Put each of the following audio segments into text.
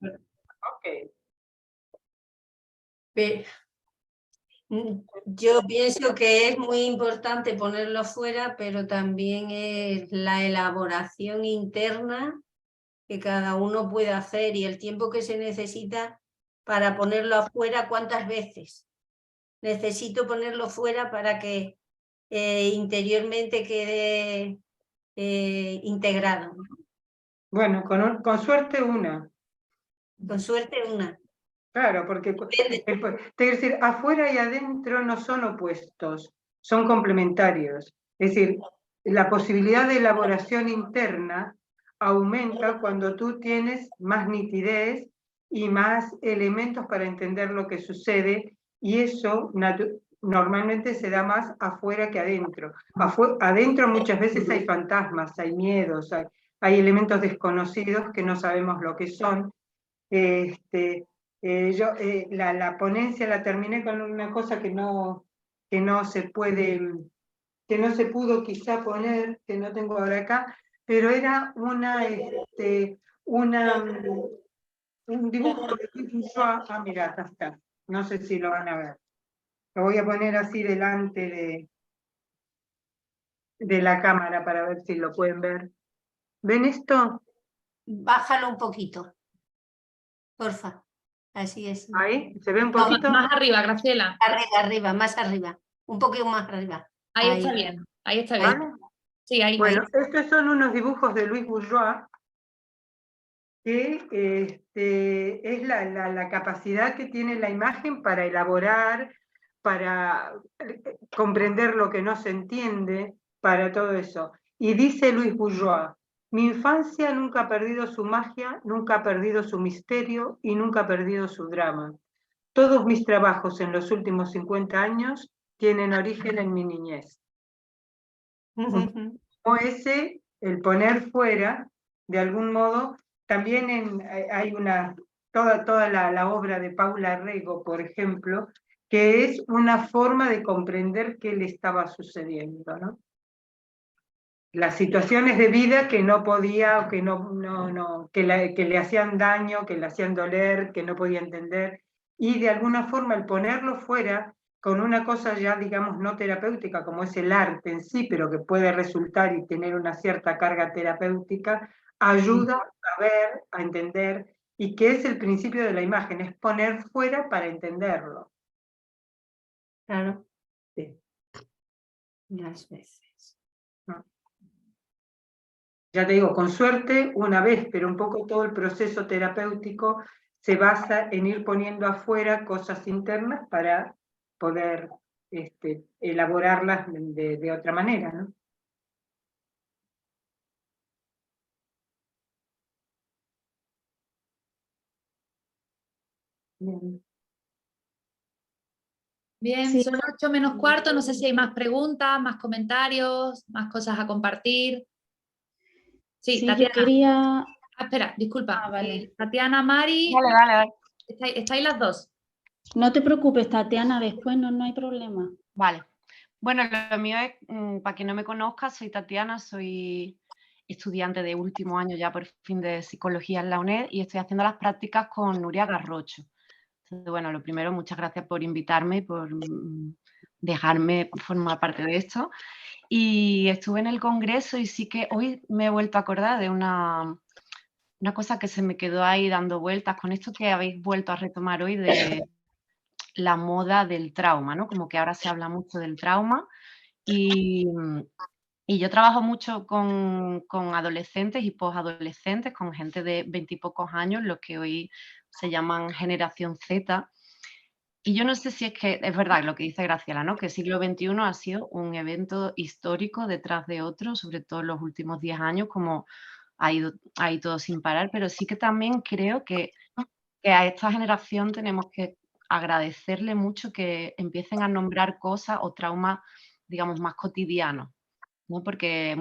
Ok. Pe- Yo pienso que es muy importante ponerlo fuera, pero también es la elaboración interna que cada uno puede hacer y el tiempo que se necesita para ponerlo afuera, ¿cuántas veces? Necesito ponerlo fuera para que interiormente quede integrado. Bueno, con suerte una. Con suerte una. Claro, porque te quiero decir, afuera y adentro no son opuestos, son complementarios. Es decir, la posibilidad de elaboración interna aumenta cuando tú tienes más nitidez y más elementos para entender lo que sucede, y eso normalmente se da más afuera que adentro. Adentro muchas veces hay fantasmas, hay miedos, hay elementos desconocidos que no sabemos lo que son. La ponencia la terminé con una cosa que no se puede, que no se pudo quizá poner, que no tengo ahora acá, pero era un dibujo de Luis Bourgeois. Ah, mira, acá está. No sé si lo van a ver. Lo voy a poner así delante de la cámara para ver si lo pueden ver. ¿Ven esto? Bájalo un poquito, porfa. Así es. Ahí, ¿se ve un No, poquito? más arriba, Graciela. Arriba, más arriba. Un poquito más arriba. Ahí está bien, ahí está bien. ¿Vale? Sí, ahí. Bueno, estos son unos dibujos de Luis Bourgeois, que es la capacidad que tiene la imagen para elaborar, para comprender lo que no se entiende, para todo eso. Y dice Luis Bourgeois: mi infancia nunca ha perdido su magia, nunca ha perdido su misterio y nunca ha perdido su drama. Todos mis trabajos en los últimos 50 años tienen origen en mi niñez. Como ese, el poner fuera, de algún modo, también hay toda la obra de Paula Rego, por ejemplo, que es una forma de comprender qué le estaba sucediendo, ¿no? Las situaciones de vida que no podía, o que le hacían daño, que le hacían doler, que no podía entender, y de alguna forma el ponerlo fuera con una cosa ya, digamos, no terapéutica, como es el arte en sí, pero que puede resultar y tener una cierta carga terapéutica, ayuda a ver, a entender, y que es el principio de la imagen, es poner fuera para entenderlo. Claro. Sí. Las veces. Ya te digo, con suerte una vez, pero un poco todo el proceso terapéutico se basa en ir poniendo afuera cosas internas para poder elaborarlas de otra manera, ¿no? Bien. Bien, Sí. son 8 menos cuarto, no sé si hay más preguntas, más comentarios, más cosas a compartir. Sí, Sí, Tatiana. yo quería... Ah, espera, disculpa. vale. Tatiana, Mari, Vale. estáis las dos. No te preocupes, Tatiana, después no hay problema. Vale. Bueno, lo mío es, para quien no me conozca, soy Tatiana, soy estudiante de último año ya por fin de psicología en la UNED y estoy haciendo las prácticas con Nuria Garrocho. Entonces, bueno, lo primero, muchas gracias por invitarme y por dejarme formar parte de esto. Y estuve en el congreso y sí que hoy me he vuelto a acordar de una cosa que se me quedó ahí dando vueltas con esto que habéis vuelto a retomar hoy de la moda del trauma, ¿no? Como que ahora se habla mucho del trauma y yo trabajo mucho con adolescentes y posadolescentes, con gente de 20 y pocos años, los que hoy se llaman generación Z. Y yo no sé si es que es verdad lo que dice Graciela, ¿no? Que el siglo XXI ha sido un evento histórico detrás de otro, sobre todo en los últimos 10 años, como ha ido todo sin parar, pero sí que también creo que a esta generación tenemos que agradecerle mucho que empiecen a nombrar cosas o traumas, digamos, más cotidianos, ¿no? Porque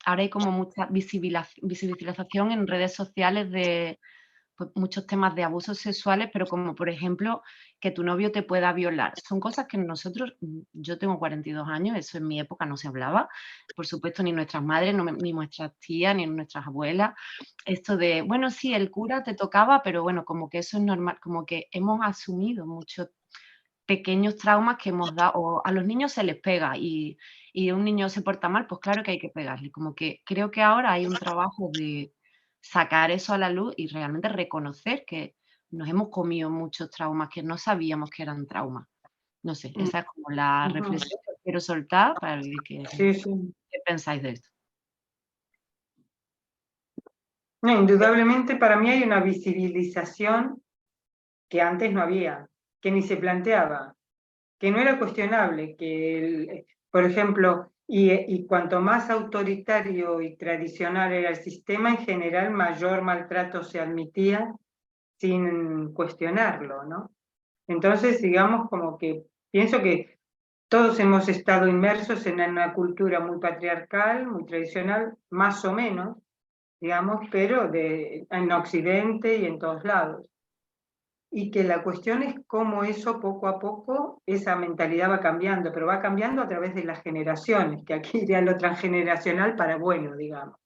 ahora hay como mucha visibilización en redes sociales de pues, muchos temas de abusos sexuales, pero como por ejemplo que tu novio te pueda violar. Son cosas que nosotros, yo tengo 42 años, eso en mi época no se hablaba, por supuesto ni nuestras madres, ni nuestras tías, ni nuestras abuelas. Esto de, bueno, sí, el cura te tocaba, pero bueno, como que eso es normal, como que hemos asumido muchos pequeños traumas que hemos dado, o a los niños se les pega y un niño se porta mal, pues claro que hay que pegarle. Como que creo que ahora hay un trabajo de sacar eso a la luz y realmente reconocer que nos hemos comido muchos traumas que no sabíamos que eran traumas. No sé, esa es como la reflexión que quiero soltar para ver Sí, sí. qué pensáis de esto. No, indudablemente para mí hay una visibilización que antes no había, que ni se planteaba, que no era cuestionable, por ejemplo, y cuanto más autoritario y tradicional era el sistema, en general mayor maltrato se admitía sin cuestionarlo, ¿no? Entonces, digamos, como que pienso que todos hemos estado inmersos en una cultura muy patriarcal, muy tradicional, más o menos, digamos, pero en Occidente y en todos lados. Y que la cuestión es cómo eso poco a poco, esa mentalidad va cambiando, pero va cambiando a través de las generaciones, que aquí iría lo transgeneracional para bueno, digamos.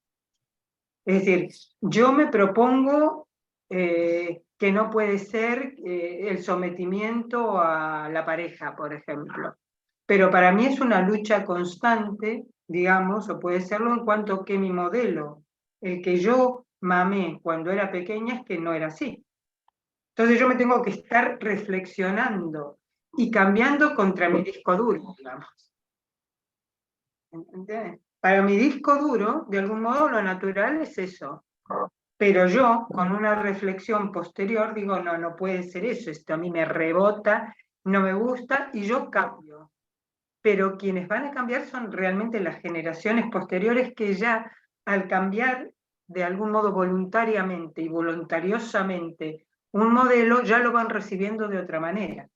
Es decir, yo me propongo que no puede ser el sometimiento a la pareja, por ejemplo. Pero para mí es una lucha constante, digamos, o puede serlo en cuanto que mi modelo, el que yo mamé cuando era pequeña, es que no era así. Entonces yo me tengo que estar reflexionando y cambiando contra mi disco duro, digamos. ¿Entiendes? Para mi disco duro, de algún modo, lo natural es eso. Pero yo, con una reflexión posterior, digo, no, no puede ser eso, esto a mí me rebota, no me gusta, y yo cambio. Pero quienes van a cambiar son realmente las generaciones posteriores que ya, al cambiar de algún modo voluntariamente y voluntariosamente un modelo, ya lo van recibiendo de otra manera.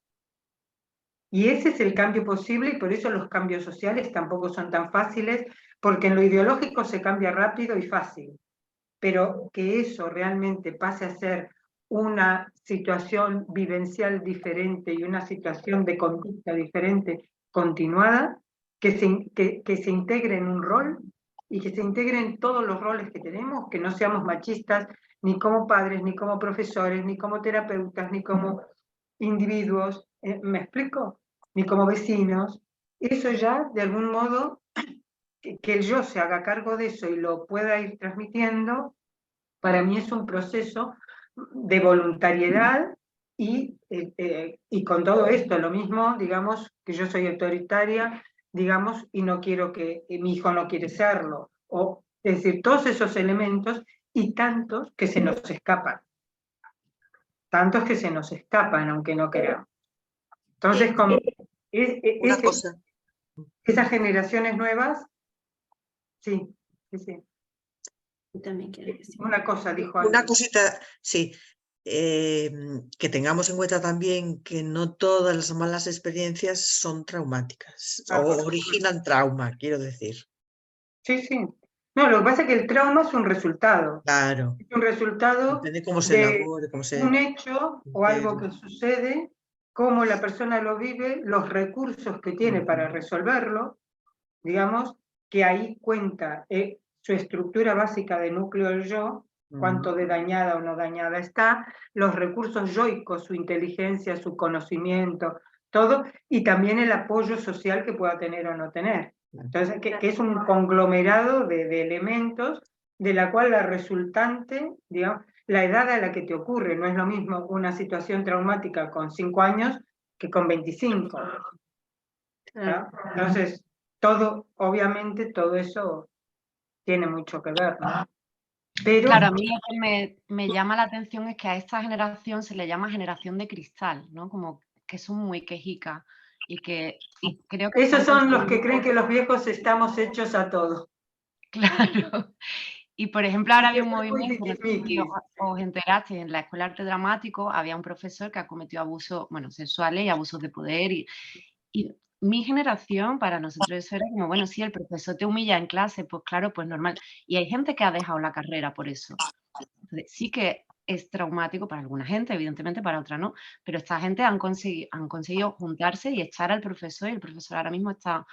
Y ese es el cambio posible y por eso los cambios sociales tampoco son tan fáciles, porque en lo ideológico se cambia rápido y fácil, pero que eso realmente pase a ser una situación vivencial diferente y una situación de conducta diferente continuada, que se integre en un rol y que se integre en todos los roles que tenemos, que no seamos machistas ni como padres, ni como profesores, ni como terapeutas, ni como individuos, ¿me explico? Ni como vecinos. Eso ya, de algún modo, que el yo se haga cargo de eso y lo pueda ir transmitiendo, para mí es un proceso de voluntariedad y con todo esto, lo mismo, digamos, que yo soy autoritaria, digamos, y no quiero que mi hijo no quiere serlo, o, es decir, todos esos elementos y tantos que se nos escapan, aunque no queramos. Entonces, como Una cosa. esas generaciones nuevas, sí, sí, sí. Yo también quiero decir. Una cosa, dijo Una alguien. cosita, sí. Que tengamos en cuenta también que no todas las malas experiencias son traumáticas o originan trauma, quiero decir. Sí, sí. No, lo que pasa es que el trauma es un resultado. Claro. Es un resultado Depende cómo se de elabore, cómo se... un hecho o algo que sucede, cómo la persona lo vive, los recursos que tiene para resolverlo, digamos, que ahí cuenta su estructura básica de núcleo del yo, cuánto de dañada o no dañada está, los recursos yoicos, su inteligencia, su conocimiento, todo, y también el apoyo social que pueda tener o no tener. Entonces, que es un conglomerado de elementos de la cual la resultante, digamos, la edad a la que te ocurre, no es lo mismo una situación traumática con 5 años que con 25. ¿no? Entonces, obviamente todo eso tiene mucho que ver, ¿no? Pero, claro, a mí lo que me llama la atención es que a esta generación se le llama generación de cristal, ¿no? Como que son muy quejicas y creo que esos están son los que creen que los viejos estamos hechos a todo. Claro. Y por ejemplo, ahora había un Muy movimiento, no sé si tiquismiquis. os enteraste, en la Escuela de Arte Dramático había un profesor que cometió abusos, bueno, sexuales y abusos de poder. Y mi generación, para nosotros eso era como, bueno, sí, el profesor te humilla en clase, pues claro, pues normal. Y hay gente que ha dejado la carrera por eso. Entonces, sí que es traumático para alguna gente, evidentemente para otra no, pero esta gente han conseguido juntarse y echar al profesor, y el profesor ahora mismo está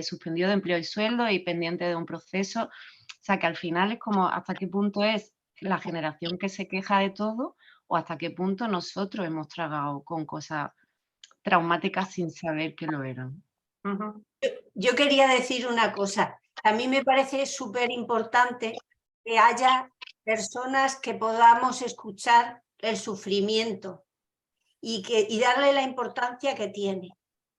suspendido de empleo y sueldo y pendiente de un proceso. O sea, que al final es como hasta qué punto es la generación que se queja de todo o hasta qué punto nosotros hemos tragado con cosas traumáticas sin saber que lo eran. Ujú. Yo quería decir una cosa. A mí me parece súper importante que haya personas que podamos escuchar el sufrimiento y darle la importancia que tiene.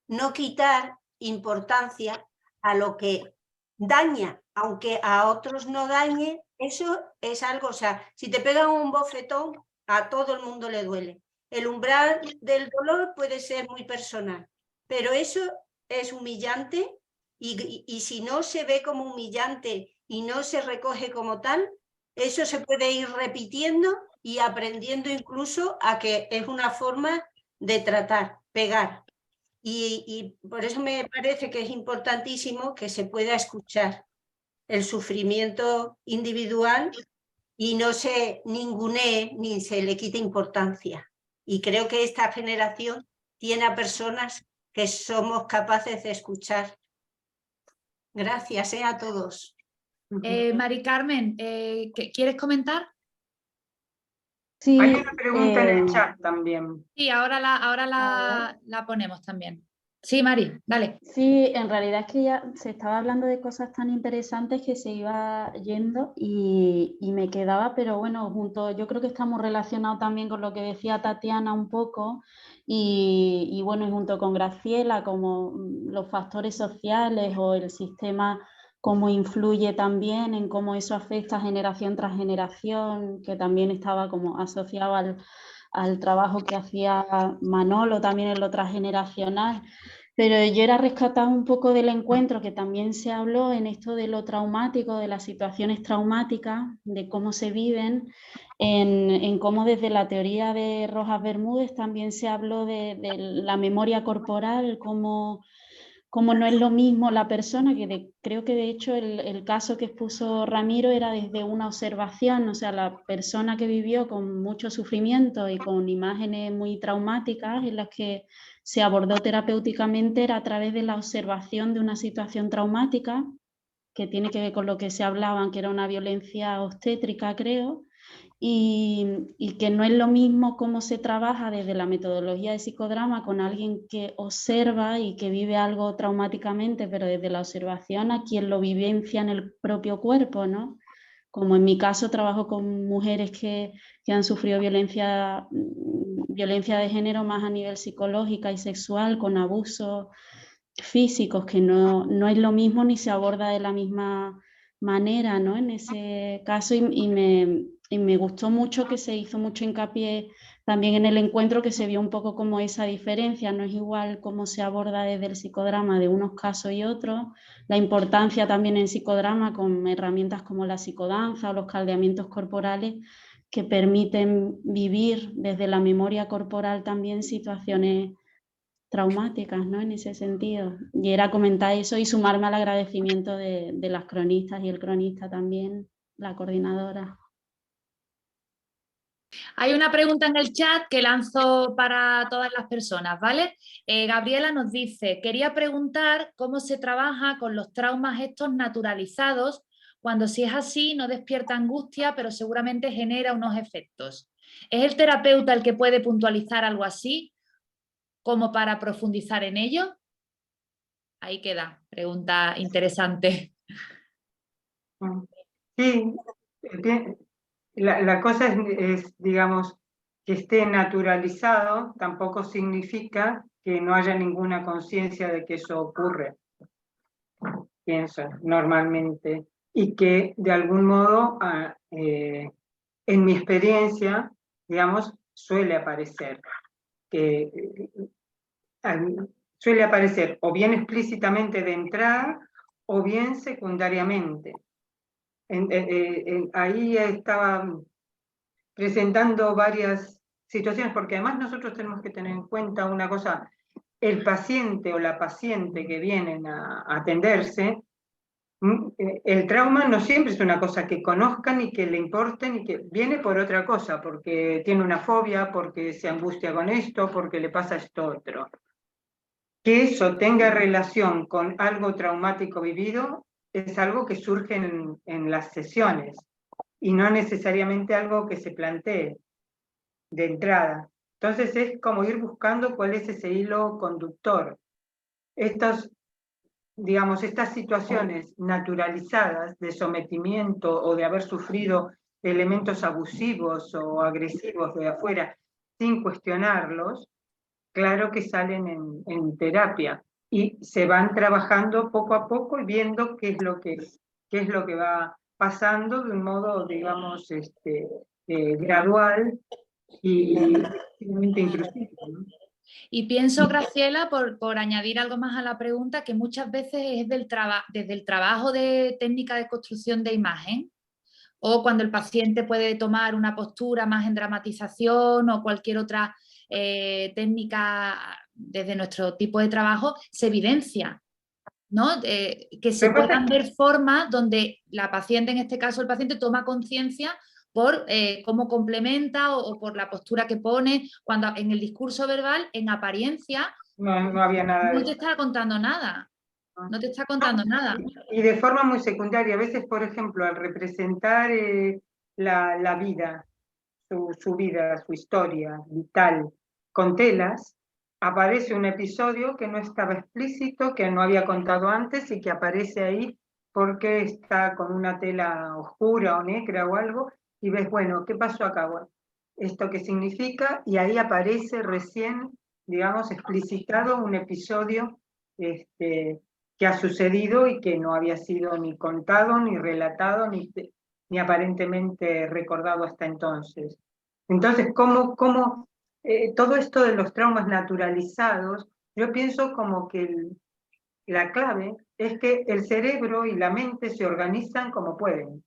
No quitar importancia a lo que daña, aunque a otros no dañe, eso es algo, o sea, si te pegan un bofetón, a todo el mundo le duele. El umbral del dolor puede ser muy personal, pero eso es humillante y si no se ve como humillante y no se recoge como tal, eso se puede ir repitiendo y aprendiendo incluso a que es una forma de tratar, pegar. Y por eso me parece que es importantísimo que se pueda escuchar el sufrimiento individual y no se ningunee ni se le quite importancia. Y creo que esta generación tiene a personas que somos capaces de escuchar. Gracias a todos. Mari Carmen, ¿quieres comentar? Sí, Hay una pregunta en el chat también. Sí, ahora la ponemos también. Sí, Mari, dale. sí, en realidad es que ya se estaba hablando de cosas tan interesantes que se iba yendo y me quedaba, pero bueno, yo creo que está muy relacionado también con lo que decía Tatiana un poco y bueno, y junto con Graciela, como los factores sociales o el sistema, cómo influye también en cómo eso afecta generación tras generación, que también estaba como asociado al trabajo que hacía Manolo también en lo transgeneracional. Pero yo era rescatar un poco del encuentro que también se habló en esto de lo traumático, de las situaciones traumáticas, de cómo se viven, en cómo desde la teoría de Rojas Bermúdez también se habló de la memoria corporal, cómo no es lo mismo la persona, creo que de hecho el caso que expuso Ramiro era desde una observación, o sea, la persona que vivió con mucho sufrimiento y con imágenes muy traumáticas en las que se abordó terapéuticamente era a través de la observación de una situación traumática que tiene que ver con lo que se hablaban, que era una violencia obstétrica, creo, y que no es lo mismo cómo se trabaja desde la metodología de psicodrama con alguien que observa y que vive algo traumáticamente, pero desde la observación a quien lo vivencia en el propio cuerpo, ¿no? Como en mi caso trabajo con mujeres que han sufrido violencia de género más a nivel psicológica y sexual, con abusos físicos, que no es lo mismo ni se aborda de la misma manera, ¿no? En ese caso, y me gustó mucho que se hizo mucho hincapié también en el encuentro, que se vio un poco como esa diferencia, no es igual cómo se aborda desde el psicodrama de unos casos y otros, la importancia también en psicodrama con herramientas como la psicodanza o los caldeamientos corporales que permiten vivir desde la memoria corporal también situaciones traumáticas, ¿no? En ese sentido. Y era comentar eso y sumarme al agradecimiento de las cronistas y el cronista también, la coordinadora. Hay una pregunta en el chat que lanzo para todas las personas, ¿vale? Gabriela nos dice, quería preguntar cómo se trabaja con los traumas estos naturalizados, cuando si es así no despierta angustia, pero seguramente genera unos efectos. ¿Es el terapeuta el que puede puntualizar algo así, como para profundizar en ello? Ahí queda, pregunta interesante. Sí, la cosa es, digamos, que esté naturalizado, tampoco significa que no haya ninguna conciencia de que eso ocurre, pienso, normalmente, y que de algún modo, en mi experiencia, digamos, suele aparecer. Suele aparecer o bien explícitamente de entrada o bien secundariamente. Ahí estaba presentando varias situaciones, porque además nosotros tenemos que tener en cuenta una cosa: el paciente o la paciente que vienen a atenderse El trauma no siempre es una cosa que conozcan y que le importen y que viene por otra cosa, porque tiene una fobia, porque se angustia con esto, porque le pasa esto otro. Que eso tenga relación con algo traumático vivido es algo que surge en las sesiones y no necesariamente algo que se plantee de entrada. Entonces es como ir buscando cuál es ese hilo conductor. Digamos, estas situaciones naturalizadas de sometimiento o de haber sufrido elementos abusivos o agresivos de afuera sin cuestionarlos, claro que salen en terapia y se van trabajando poco a poco y viendo qué es lo que va pasando de un modo, digamos, gradual y inclusivo, ¿no? Y pienso, Graciela, por añadir algo más a la pregunta, que muchas veces es desde el trabajo de técnica de construcción de imagen, o cuando el paciente puede tomar una postura más en dramatización o cualquier otra técnica desde nuestro tipo de trabajo, se evidencia, ¿no? Que se puedan ver formas donde la paciente, en este caso el paciente, toma conciencia por cómo complementa o por la postura que pone, cuando en el discurso verbal, en apariencia, no había nada de no te está contando nada. No te está contando nada. Y de forma muy secundaria. A veces, por ejemplo, al representar la vida, su vida, su historia vital, con telas, aparece un episodio que no estaba explícito, que no había contado antes y que aparece ahí porque está con una tela oscura o negra o algo, y ves, bueno, ¿qué pasó acá? Bueno, ¿esto qué significa? Y ahí aparece recién, digamos, explicitado un episodio que ha sucedido y que no había sido ni contado, ni relatado, ni aparentemente recordado hasta entonces. Entonces, ¿cómo todo esto de los traumas naturalizados, yo pienso como que la clave es que el cerebro y la mente se organizan como pueden,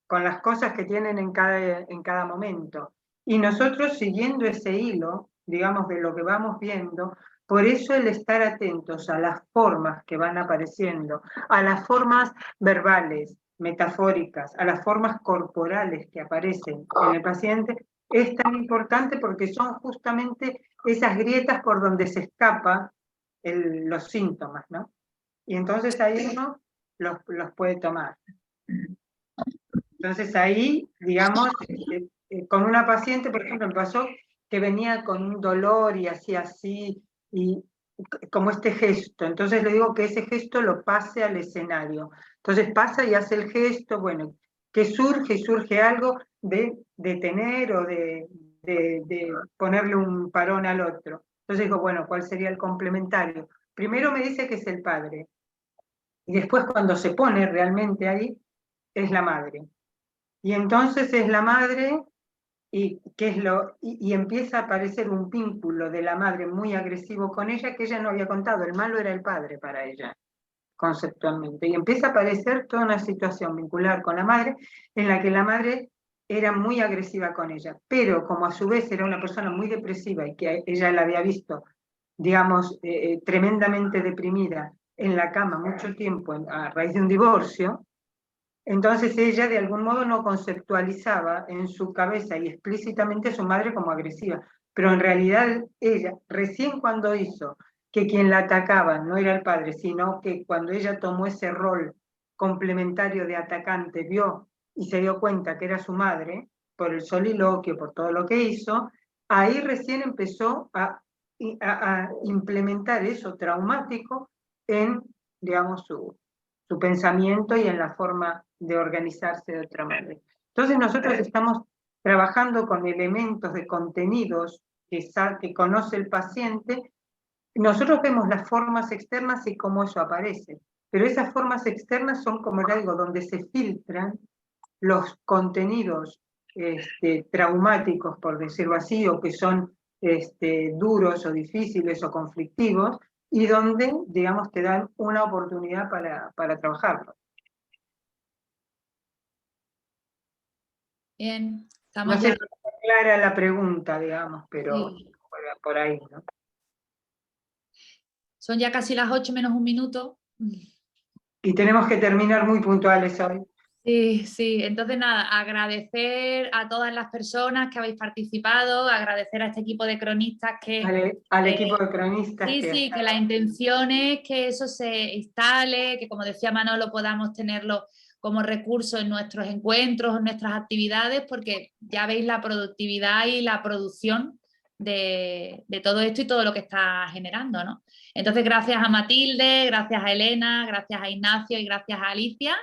con las cosas que tienen en cada momento. Y nosotros siguiendo ese hilo, digamos, de lo que vamos viendo, por eso el estar atentos a las formas que van apareciendo, a las formas verbales, metafóricas, a las formas corporales que aparecen en el paciente, es tan importante porque son justamente esas grietas por donde se escapan los síntomas, ¿no? Y entonces ahí uno los puede tomar. Entonces ahí, digamos, con una paciente, por ejemplo, me pasó que venía con un dolor y hacía así, y como este gesto. Entonces le digo que ese gesto lo pase al escenario. Entonces pasa y hace el gesto, bueno, que surge y surge algo de detener o de ponerle un parón al otro. Entonces digo, bueno, ¿cuál sería el complementario? Primero me dice que es el padre, y después cuando se pone realmente ahí, es la madre. Y entonces es la madre y empieza a aparecer un vínculo de la madre muy agresivo con ella que ella no había contado. El malo era el padre para ella, conceptualmente. Y empieza a aparecer toda una situación vincular con la madre en la que la madre era muy agresiva con ella, pero como a su vez era una persona muy depresiva y que ella la había visto, digamos, tremendamente deprimida en la cama mucho tiempo a raíz de un divorcio. Entonces ella de algún modo no conceptualizaba en su cabeza y explícitamente a su madre como agresiva, pero en realidad ella, recién cuando hizo que quien la atacaba no era el padre, sino que cuando ella tomó ese rol complementario de atacante, vio y se dio cuenta que era su madre, por el soliloquio, por todo lo que hizo, ahí recién empezó a implementar eso traumático en, digamos, su pensamiento y en la forma de organizarse de otra manera. Entonces nosotros estamos trabajando con elementos de contenidos que conoce el paciente. Nosotros vemos las formas externas y cómo eso aparece, pero esas formas externas son, como le digo, donde se filtran los contenidos traumáticos, por decirlo así, o que son duros o difíciles o conflictivos, y donde, digamos, te dan una oportunidad para trabajarlo. Bien, No sé si está clara la pregunta, digamos, pero sí. por ahí, ¿no? Son ya casi las 8 menos un minuto. Y tenemos que terminar muy puntuales hoy. Sí, sí. Entonces, nada, agradecer a todas las personas que habéis participado, agradecer a este equipo de cronistas que... Al equipo de cronistas. Sí, sí, que la intención es que eso se instale, que como decía Manolo, podamos tenerlo como recurso en nuestros encuentros, en nuestras actividades, porque ya veis la productividad y la producción de todo esto y todo lo que está generando, ¿no? Entonces, gracias a Matilde, gracias a Elena, gracias a Ignacio y gracias a Alicia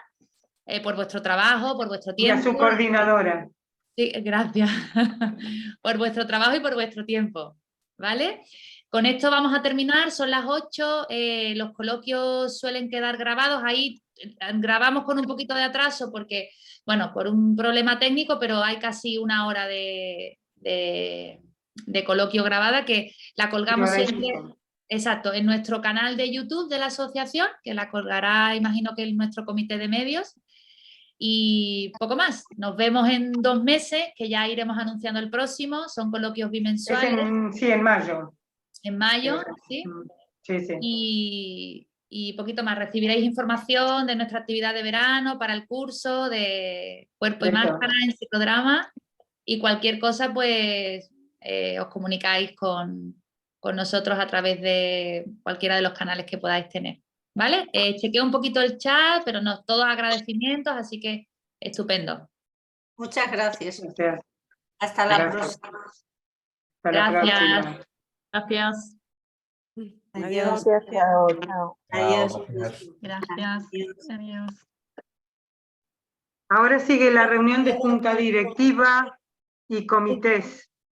por vuestro trabajo, por vuestro Y a tiempo. su coordinadora. Sí, gracias por vuestro trabajo y por vuestro tiempo, ¿vale? Con esto vamos a terminar, son las 8, los coloquios suelen quedar grabados, ahí grabamos con un poquito de atraso porque, bueno, por un problema técnico, pero hay casi una hora de coloquio grabada que la colgamos siempre, exacto, en nuestro canal de YouTube de la asociación, que la colgará, imagino que en nuestro comité de medios. Y poco más, nos vemos en 2 meses, que ya iremos anunciando el próximo, son coloquios bimensuales. Sí, en mayo. En mayo, ¿sí? Sí, sí. Y poquito más, recibiréis información de nuestra actividad de verano para el curso de cuerpo y máscara en psicodrama y cualquier cosa pues os comunicáis con nosotros a través de cualquiera de los canales que podáis tener. ¿Vale? Chequeo un poquito el chat, pero no, todos agradecimientos, así que estupendo. Muchas gracias. Gracias. Hasta la próxima. Hasta la Gracias. próxima. Gracias. Adiós. Chao. Adiós. Gracias. Adiós. Ahora sigue la reunión de junta directiva y comités.